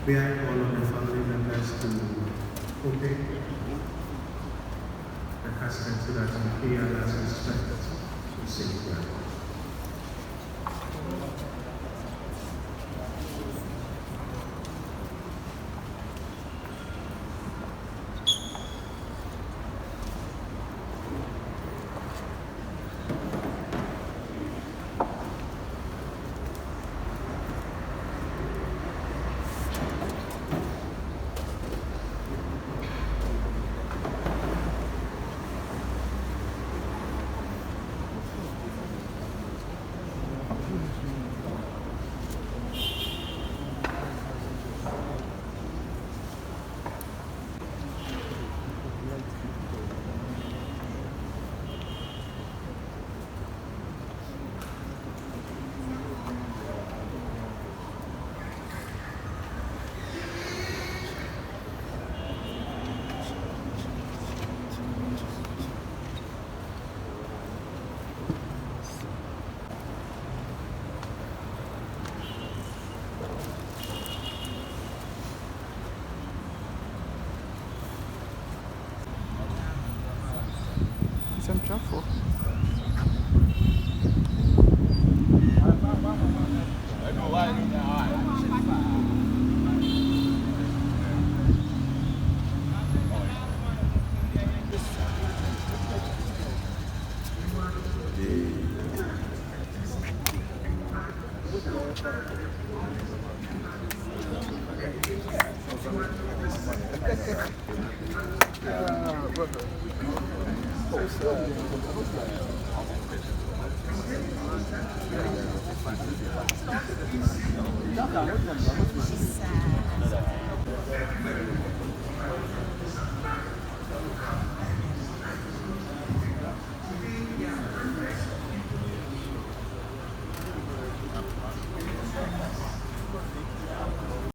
May I call on the family members to open the casket so that we pay others respect to say prayer. Some truffle. She's sad.